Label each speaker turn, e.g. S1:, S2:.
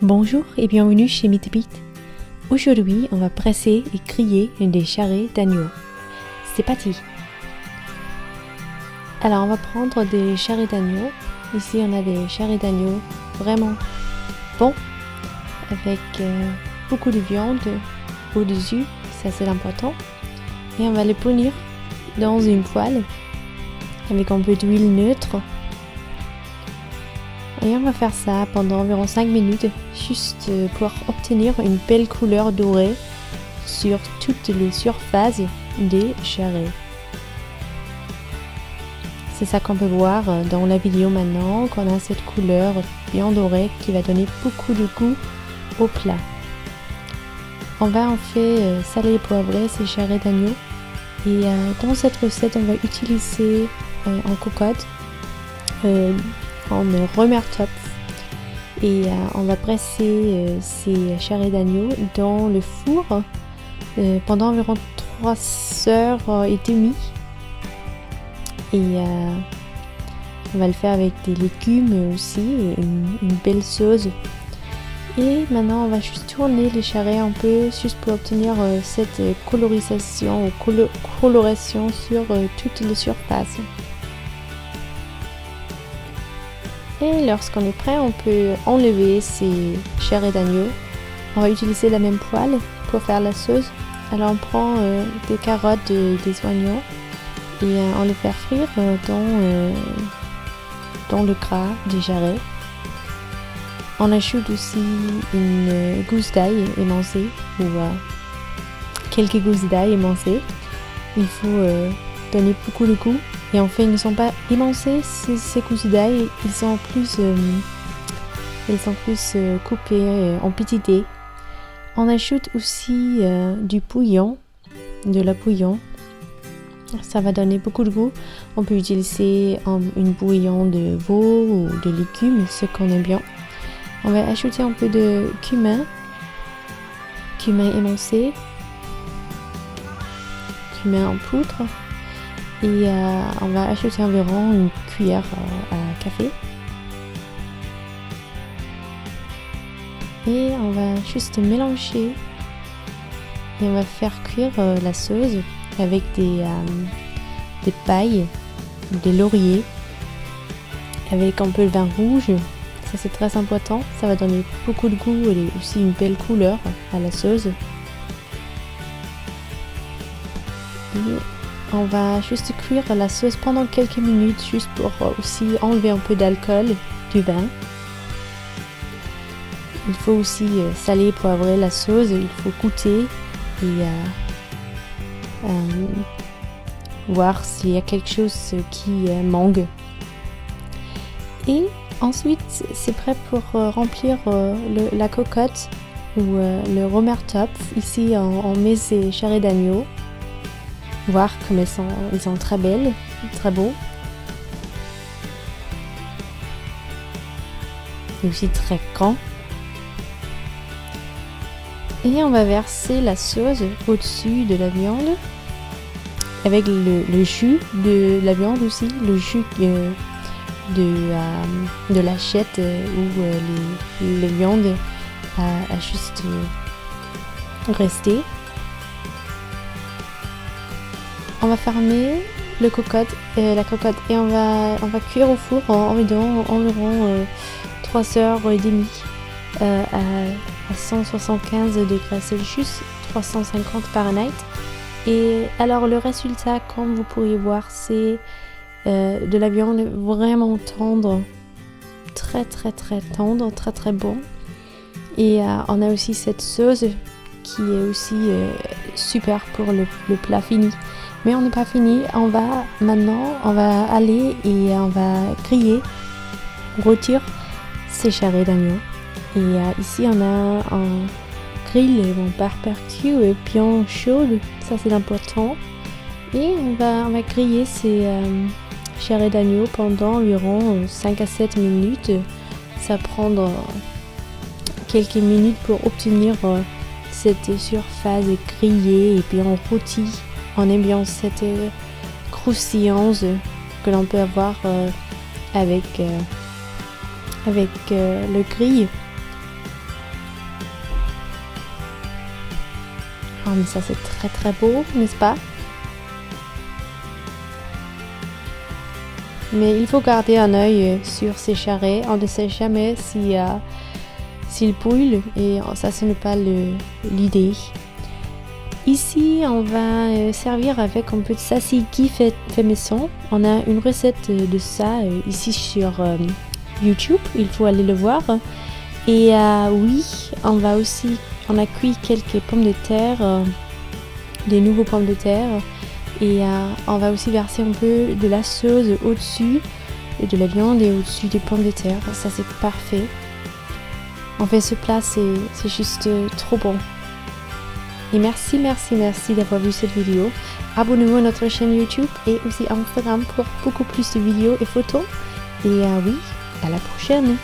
S1: Bonjour et bienvenue chez Meatbeat. Aujourd'hui, on va presser et griller des charrets d'agneau. C'est parti! Alors, on va prendre des charrets d'agneau. Ici, on a des charrets d'agneau vraiment bons, avec beaucoup de viande au-dessus, ça c'est l'important. Et on va les punir dans une poêle avec un peu d'huile neutre. Et on va faire ça pendant environ 5 minutes, juste pour obtenir une belle couleur dorée sur toutes les surfaces des charrets. C'est ça qu'on peut voir dans la vidéo maintenant, qu'on a cette couleur bien dorée qui va donner beaucoup de goût au plat. On va en fait saler et poivrer ces charrets d'agneau. Et dans cette recette, on va utiliser en cocotte en Römertopf et on va presser ces charrets d'agneau dans le four pendant environ 3h30 et on va le faire avec des légumes aussi et une belle sauce. Et maintenant on va juste tourner les charrets un peu juste pour obtenir cette colorisation ou coloration sur toutes les surfaces. Et lorsqu'on est prêt, on peut enlever ces charrets d'agneau. On va utiliser la même poêle pour faire la sauce. Alors on prend des carottes et des oignons et on les fait frire dans le gras des charrets. On ajoute aussi une gousse d'ail émincée ou quelques gousses d'ail émincées. Il faut donner beaucoup de goût. Et en fait, ils ne sont pas émincés, ces gousses d'ail, ils sont plus coupés en petits dés. On ajoute aussi du bouillon, de la bouillon. Ça va donner beaucoup de goût. On peut utiliser une bouillon de veau ou de légumes, ce qu'on aime bien. On va ajouter un peu de cumin émincé, cumin en poudre. Et on va ajouter environ une cuillère à café. Et on va juste mélanger. Et on va faire cuire la sauce avec des pailles, des lauriers, avec un peu de vin rouge. Ça c'est très important. Ça va donner beaucoup de goût et aussi une belle couleur à la sauce. Et on va juste cuire la sauce pendant quelques minutes, juste pour aussi enlever un peu d'alcool du vin. Il faut aussi saler et poivrer la sauce, il faut goûter et voir s'il y a quelque chose qui manque. Et ensuite, c'est prêt pour remplir la cocotte ou le Römertopf. Ici, on met ces charrets d'agneau. Voir comme ils sont très belles, très beaux. Et aussi très grands. Et on va verser la sauce au-dessus de la viande. Avec le jus de la viande aussi, le jus de l'achette où les viandes a juste resté. On va fermer la cocotte et on va cuire au four environ 3h30 à 175 degrés Celsius, 350 Fahrenheit. Et alors le résultat, comme vous pourriez voir, c'est de la viande vraiment tendre, très tendre, très bon. Et on a aussi cette sauce qui est aussi super pour le plat fini. Mais on n'est pas fini, on va aller et on va griller, rôtir ces charrets d'agneau. Et ici on a un grill barbecue bien chaud, ça c'est important. Et on va griller ces charrets d'agneau pendant environ 5 à 7 minutes. Ça prend quelques minutes pour obtenir cette surface grillée et bien rôtie. On aime bien cette croustillance que l'on peut avoir avec le grill. Oh, mais ça c'est très très beau, n'est-ce pas? Mais il faut garder un œil sur ces charrets. On ne sait jamais s'ils brûlent et ça ce n'est pas l'idée. Ici, on va servir avec un peu de tzatziki fait maison. On a une recette de ça ici sur YouTube. Il faut aller le voir. Et oui, on a cuit quelques pommes de terre, des nouveaux pommes de terre. Et on va aussi verser un peu de la sauce au-dessus de la viande et au-dessus des pommes de terre. Ça c'est parfait. En fait, ce plat c'est juste trop bon. Et merci d'avoir vu cette vidéo. Abonnez-vous à notre chaîne YouTube et aussi Instagram pour beaucoup plus de vidéos et photos. Et oui, à la prochaine.